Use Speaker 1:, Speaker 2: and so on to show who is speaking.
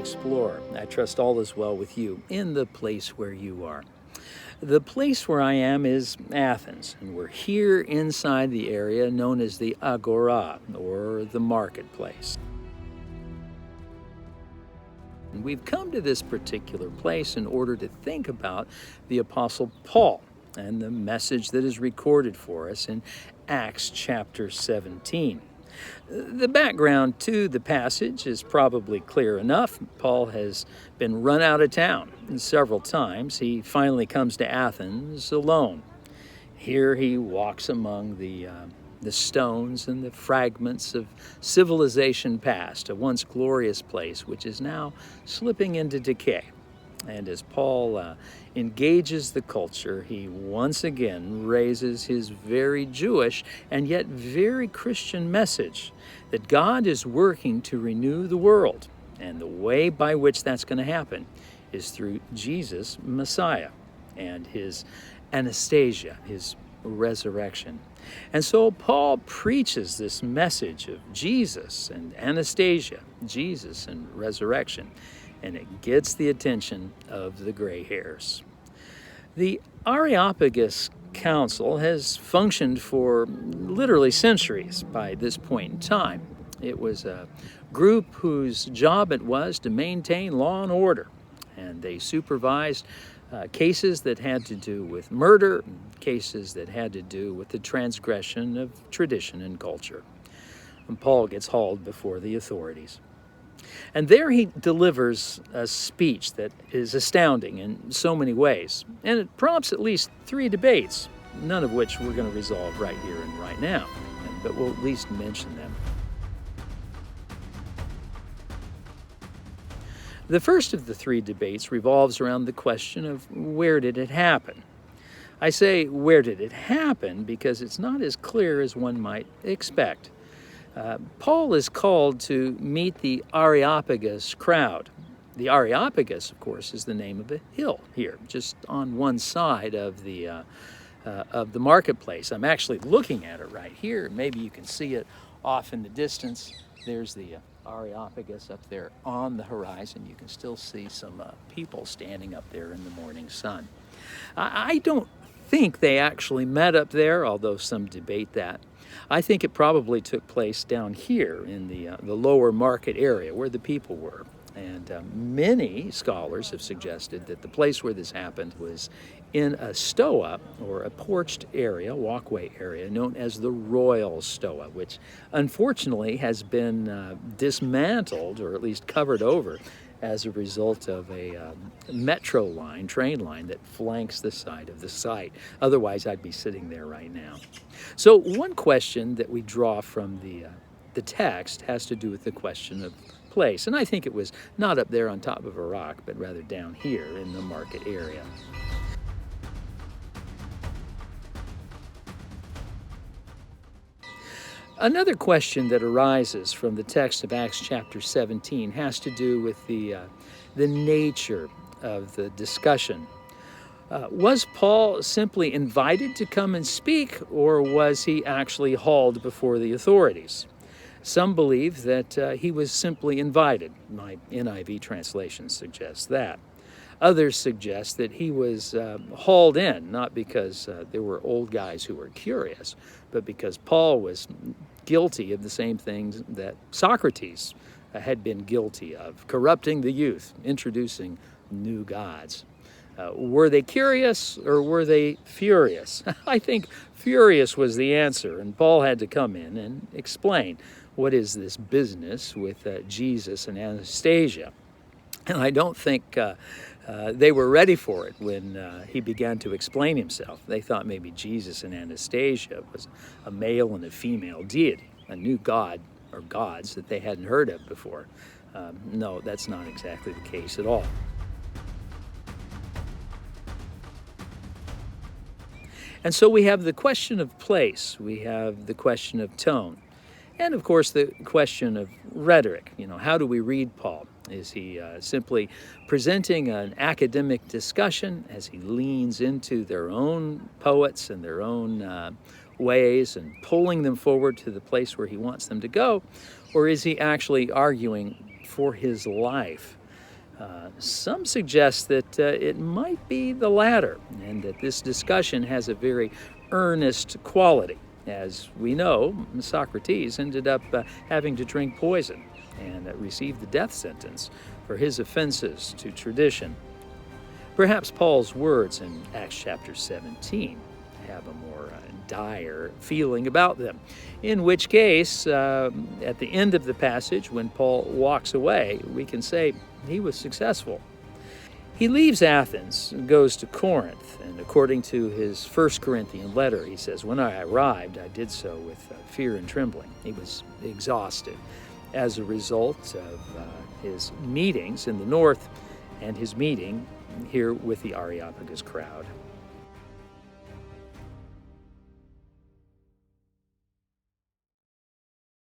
Speaker 1: Explorer. I trust all is well with you in the place where you are. The place where I am is Athens, and we're here inside the area known as the Agora, or the marketplace. And we've come to this particular place in order to think about the Apostle Paul and the message that is recorded for us in Acts chapter 17. The background to the passage is probably clear enough. Paul has been run out of town several times. He finally comes to Athens alone. Here he walks among the stones and the fragments of civilization past, a once glorious place which is now slipping into decay. And as Paul engages the culture, he once again raises his very Jewish and yet very Christian message that God is working to renew the world. And the way by which that's going to happen is through Jesus, Messiah, and his Anastasia, his resurrection. And so Paul preaches this message of Jesus and Anastasia, Jesus and resurrection, and it gets the attention of the gray hairs. The Areopagus Council has functioned for literally centuries by this point in time. It was a group whose job it was to maintain law and order, and they supervised cases that had to do with murder, cases that had to do with the transgression of tradition and culture. And Paul gets hauled before the authorities. And there he delivers a speech that is astounding in so many ways. And it prompts at least 3 debates, none of which we're going to resolve right here and right now, but we'll at least mention them. The first of the 3 debates revolves around the question of where did it happen? I say where did it happen because it's not as clear as one might expect. Paul is called to meet the Areopagus crowd. The Areopagus, of course, is the name of a hill here, just on one side of the marketplace. I'm actually looking at it right here. Maybe you can see it off in the distance. There's the Areopagus up there on the horizon. You can still see some people standing up there in the morning sun. I don't think they actually met up there, although some debate that. I think it probably took place down here in the lower market area where the people were. And many scholars have suggested that the place where this happened was in a stoa, or a porched area, walkway area, known as the Royal Stoa, which unfortunately has been dismantled, or at least covered over, as a result of a metro line, train line, that flanks the side of the site. Otherwise, I'd be sitting there right now. So one question that we draw from the text has to do with the question of place. And I think it was not up there on top of a rock, but rather down here in the market area. Another question that arises from the text of Acts chapter 17 has to do with the nature of the discussion. Was Paul simply invited to come and speak, or was he actually hauled before the authorities? Some believe that he was simply invited. My NIV translation suggests that. Others suggest that he was hauled in, not because there were old guys who were curious, but because Paul was guilty of the same things that Socrates had been guilty of, corrupting the youth, introducing new gods. Were they curious or were they furious? I think furious was the answer, and Paul had to come in and explain what is this business with Jesus and Anastasia. And I don't think they were ready for it when he began to explain himself. They thought maybe Jesus and Anastasia was a male and a female deity, a new god or gods that they hadn't heard of before. No, that's not exactly the case at all. And so we have the question of place, we have the question of tone, and of course the question of rhetoric. How do we read Paul? Is he simply presenting an academic discussion as he leans into their own poets and their own ways and pulling them forward to the place where he wants them to go? Or is he actually arguing for his life? Some suggest that it might be the latter, and that this discussion has a very earnest quality. As we know, Socrates ended up having to drink poison and received the death sentence for his offenses to tradition. Perhaps Paul's words in Acts chapter 17 have a more dire feeling about them, in which case, at the end of the passage, when Paul walks away, we can say he was successful. He leaves Athens and goes to Corinth, and according to his 1 Corinthian letter, he says, "When I arrived, I did so with fear and trembling." He was exhausted as a result of his meetings in the north and his meeting here with the Areopagus crowd.